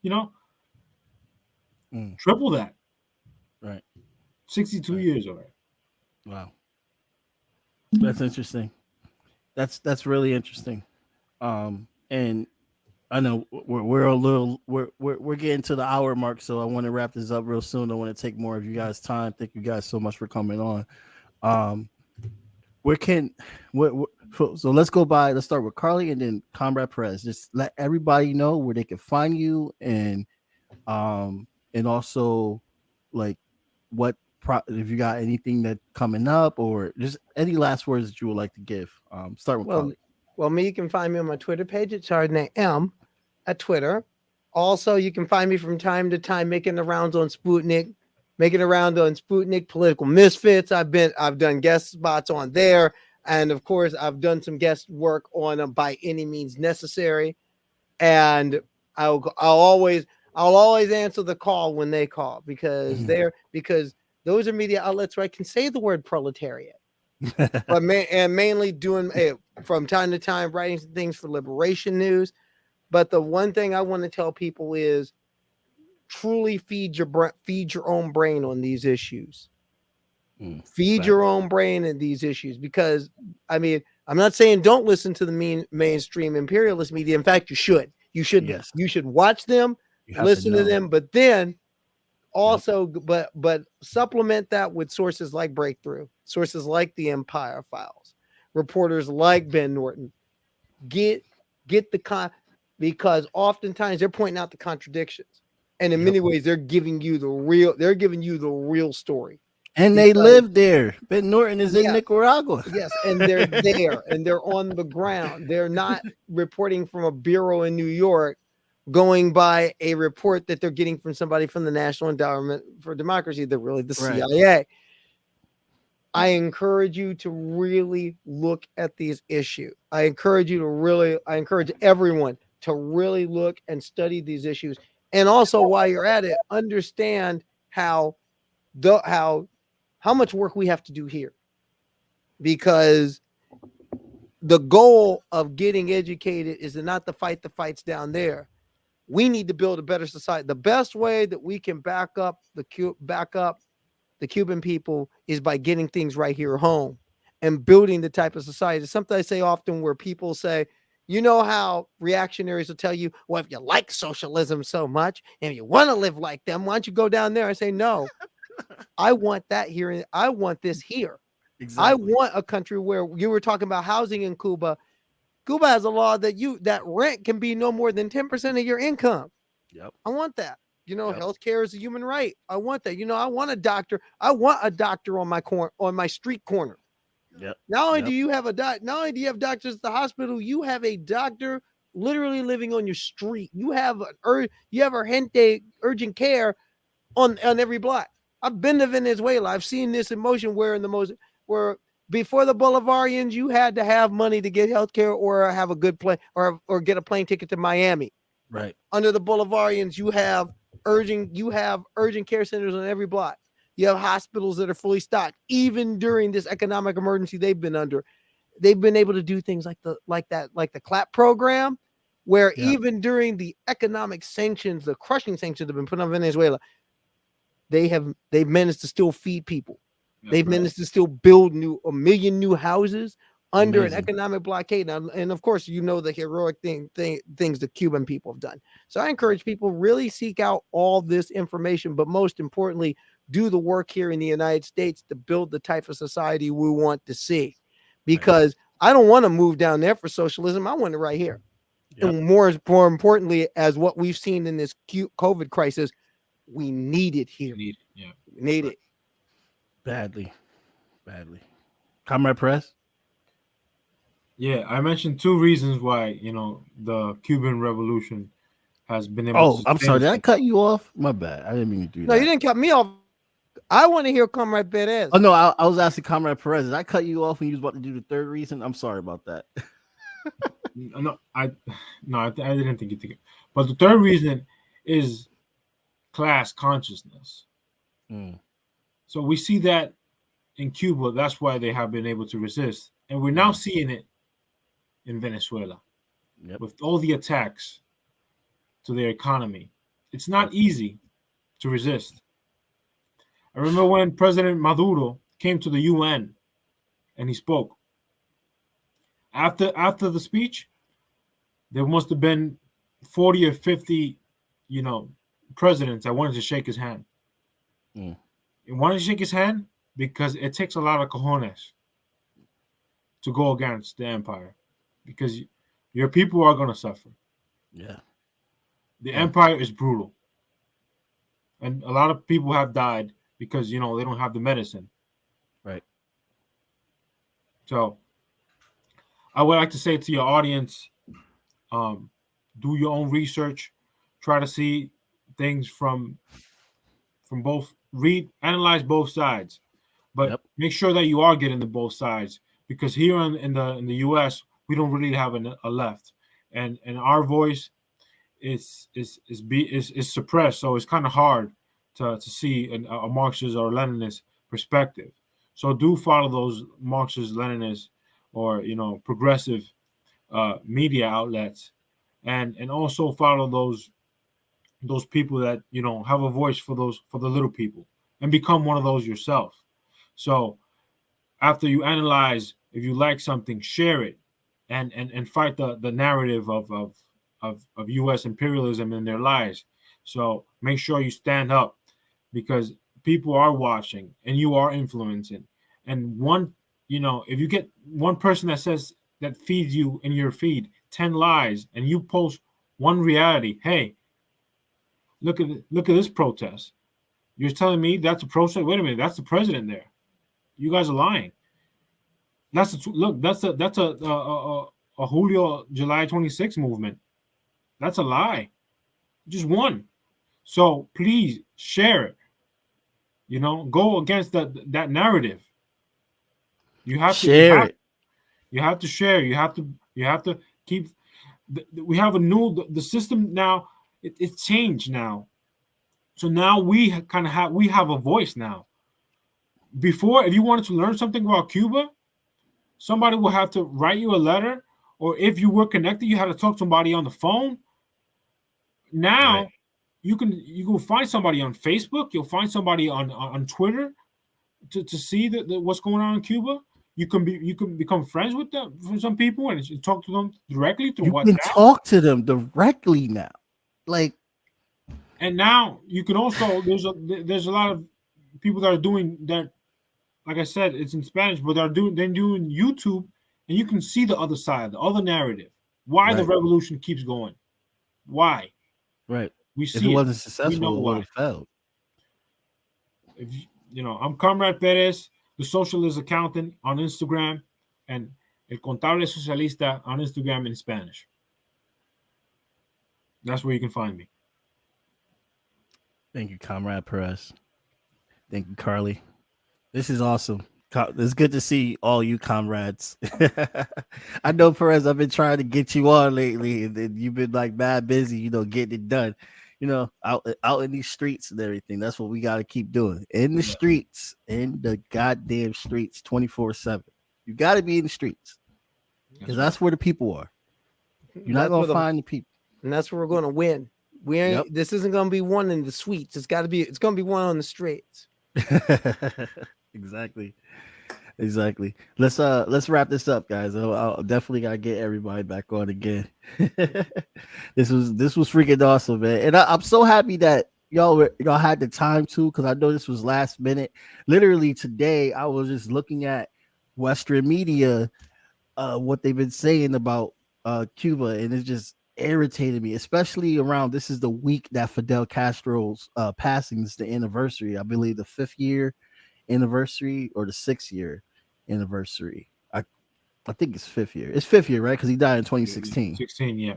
you know Mm. triple that. Right. 62 Right. years already. Wow. That's interesting. That's really interesting. And I know we're a little we're getting to the hour mark, so I want to wrap this up real soon. I want to take more of you guys' time. Thank you guys so much for coming on. Um, where can so let's go by. Let's start with Carly and then Comrade Perez. Just let everybody know where they can find you, and also like what if you got anything that coming up, or just any last words that you would like to give. Start with Well, Carly. me, you can find me on my Twitter page at Chardonnay M at Twitter. Also, you can find me from time to time making the rounds on Sputnik, Political Misfits. I've done guest spots on there, and of course, I've done some guest work on By Any Means Necessary. And I'll always answer the call when they call, because those are media outlets where I can say the word proletariat. But mainly doing from time to time writing some things for Liberation News. But the one thing I want to tell people is truly feed your own brain on these issues. Feed your own brain in these issues, because I'm not saying don't listen to the mainstream imperialist media. In fact, you should. Yes. You should watch them, listen to them, but then also, but supplement that with sources like Breakthrough, sources like the Empire Files, reporters like Ben Norton. Get because oftentimes they're pointing out the contradictions, and in many ways they're giving you the real story. And they live there. Ben Norton is in Nicaragua. Yes, and they're there and they're on the ground. They're not reporting from a bureau in New York, going by a report that they're getting from somebody from the National Endowment for Democracy. They're really the CIA. I encourage you to really look at these issues. I encourage everyone to really look and study these issues. And also, while you're at it, understand how much work we have to do here. Because the goal of getting educated is not to fight the fights down there. We need to build a better society. The best way that we can back up the Cuban people is by getting things right here at home and building the type of society. Something I say often where people say, you know how reactionaries will tell you, well, if you like socialism so much and you want to live like them, why don't you go down there? I say, no, I want that here. I want this here. I want a country where you were talking about housing in Cuba. Cuba has a law that rent can be no more than 10% of your income. Yep. I want that. Yep. Healthcare is a human right. I want that. I want a doctor. I want a doctor on my street corner. Yep. Not only do you have not only do you have doctors at the hospital, you have a doctor literally living on your street. You have a urgent care on every block. I've been to Venezuela. I've seen this in motion where before the Bolivarians, you had to have money to get healthcare or have a good plane or get a plane ticket to Miami. Right. Under the Bolivarians, you have urgent care centers on every block. You have hospitals that are fully stocked. Even during this economic emergency they've been under, they've been able to do things like the CLAP program, where even during the economic sanctions, the crushing sanctions that have been put on Venezuela, they've managed to still feed people. They've managed to still build a million new houses under an economic blockade. Now, and of course, the heroic things the Cuban people have done. So I encourage people really seek out all this information, but most importantly, do the work here in the United States to build the type of society we want to see. Because I don't want to move down there for socialism. I want it right here. Yep. And more importantly, as what we've seen in this COVID crisis, we need it here. We need it. Badly. Comrade Press? Yeah, I mentioned two reasons why, the Cuban Revolution has been able to... I'm sorry. Did I cut you off? My bad. I didn't mean to do that. No, you didn't cut me off. I want to hear Comrade Perez. Oh, no, I was asking Comrade Perez. Did I cut you off when you was about to do the third reason? I'm sorry about that. I didn't think you think it. But the third reason is class consciousness. So we see that in Cuba. That's why they have been able to resist. And we're now seeing it in Venezuela with all the attacks to their economy. It's not easy to resist. I remember when President Maduro came to the UN and he spoke. After the speech, there must have been 40 or 50, presidents that wanted to shake his hand. And wanted to shake his hand because it takes a lot of cojones to go against the empire, because your people are going to suffer. Yeah. The empire is brutal. And a lot of people have died because, they don't have the medicine. Right. So I would like to say to your audience, do your own research, try to see things from both, analyze both sides, but make sure that you are getting to both sides, because here in the U.S. we don't really have a left, and our voice is suppressed, so it's kind of hard to see a Marxist or Leninist perspective. So do follow those Marxist, Leninist, or progressive media outlets, and also follow those people that have a voice for the little people, and become one of those yourself. So after you analyze, if you like something, share it, and fight the narrative of U.S. imperialism in their lies. So make sure you stand up, because people are watching and you are influencing. And if you get one person that feeds you in your feed 10 lies, and you post one reality, hey, look at this protest. You're telling me that's a protest? Wait a minute, that's the president there. You guys are lying. That's a Julio July 26 movement. That's a lie. Just one. So please share it. Go against that narrative. You have to share it. You have to share. You have to keep. We have the system now. It's changed now. So now we have a voice now. Before, if you wanted to learn something about Cuba, somebody will have to write you a letter, or if you were connected, you had to talk to somebody on the phone. Now you can find somebody on Facebook. You'll find somebody on Twitter to see what's going on in Cuba. You can become friends with them, for some people, and talk to them directly through WhatsApp. You can talk to them directly now, like. And now you can also there's a lot of people that are doing that. Like I said, it's in Spanish, but they're doing YouTube, and you can see the other side, the other narrative. Why the revolution keeps going? Why? Right. We see if it wasn't successful, it would have failed. I'm Comrade Perez, the socialist accountant on Instagram, and El Contable Socialista on Instagram in Spanish. That's where you can find me. Thank you, Comrade Perez. Thank you, Carly. This is awesome. It's good to see all you comrades. I know, Perez, I've been trying to get you on lately, and you've been like mad busy, getting it done. Out in these streets and everything. That's what we got to keep doing. In the streets, in the goddamn streets, 24/7. You got to be in the streets because that's where the people are. You're not going to find the people, and that's where we're going to win. We ain't. This isn't going to be one in the suites. It's going to be one on the streets. Exactly. Let's wrap this up, guys. I'll definitely gotta get everybody back on again. This was freaking awesome, man, and I'm so happy that y'all had the time to, because I know this was last minute. Literally today, I was just looking at Western media, what they've been saying about Cuba, and it just irritated me, especially around this is the week that Fidel Castro's passing is the anniversary. I believe the 5th year anniversary or the 6th year anniversary. I think it's 5th year. It's 5th year, right? Because he died in 2016. 16, yeah.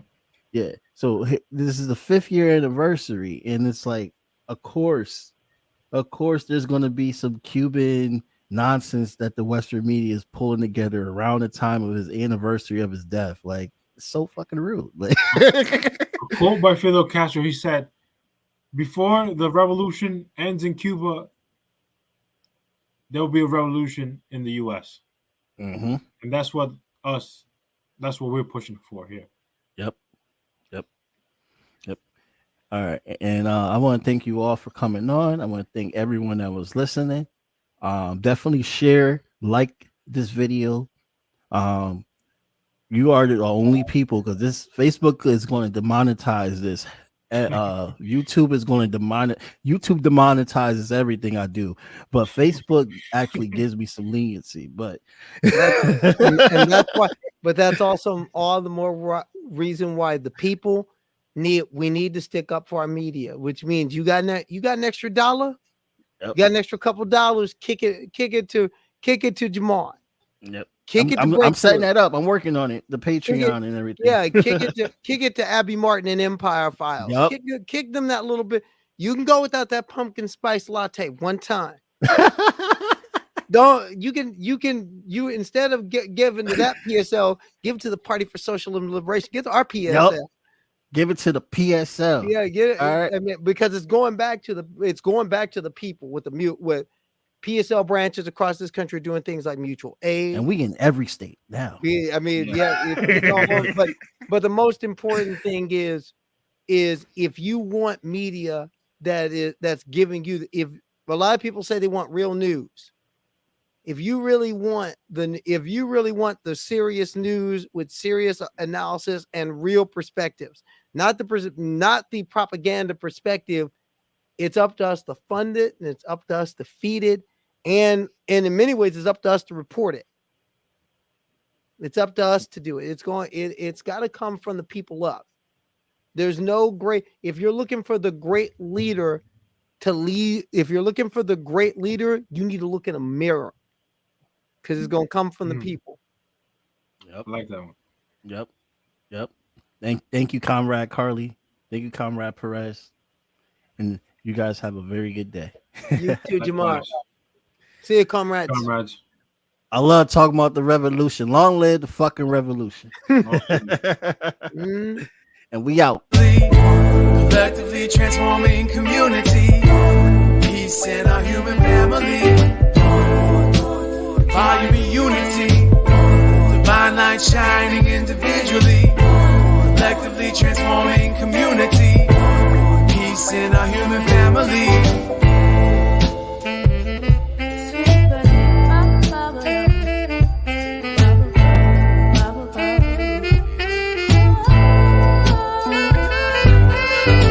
So this is the 5th year anniversary, and it's like, of course, there's going to be some Cuban nonsense that the Western media is pulling together around the time of his anniversary of his death. Like, it's so fucking rude. Like, a quote by Fidel Castro. He said, "Before the revolution ends in Cuba, there will be a revolution in the U.S." Mm-hmm. And that's what we're pushing for here. Yep. All right. And I want to thank you all for coming on. I want to thank everyone that was listening. Definitely share, like this video. You are the only people, because this Facebook is going to demonetize this. YouTube is going to YouTube demonetizes everything I do, but Facebook actually gives me some leniency. But and that's why. But that's also all the more reason why the people we need to stick up for our media. Which means you got an extra $1, you got an extra couple dollars. Kick it to Jamal. Yep. I'm setting that up. I'm working on it. The Patreon and everything. Yeah, kick it to Abby Martin and Empire Files. Yep. Kick them that little bit. You can go without that pumpkin spice latte one time. You instead of giving to that PSL, give it to the Party for Social Liberation. Give to our PSL. Yep. Give it to the PSL. Yeah, get it. All right. I mean, because it's going back to the people with PSL branches across this country doing things like mutual aid, and we in every state now. But the most important thing is if you want media that's giving you, if a lot of people say they want real news, if you really want the serious news with serious analysis and real perspectives, not the propaganda perspective, it's up to us to fund it, and it's up to us to feed it. And in many ways, it's up to us to report it. It's up to us to do it. It's got to come from the people up. There's no great, if you're looking for the great leader to lead, you need to look in a mirror, because it's going to come from the people. Yep. I like that one. Yep. Thank you, Comrade Carly. Thank you, Comrade Perez. And you guys have a very good day. You too, Jamar. See you, comrades. I love talking about the revolution. Long live the fucking revolution. Mm. And we out. Collectively transforming community. Peace in our human family. Volume unity. shining individually, collectively transforming community. Peace in our human family.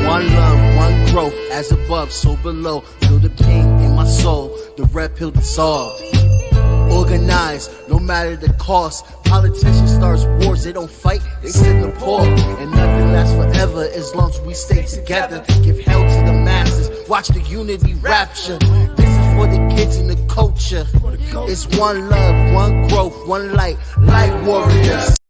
One love, one growth, as above, so below. Feel the pain in my soul, the red pill dissolved. Organized, no matter the cost. Politicians start wars, they don't fight, they sit in the poor. And nothing lasts forever as long as we stay together. Give hell to the masses, watch the unity rapture. This is for the kids and the culture. It's one love, one growth, one light, light warriors.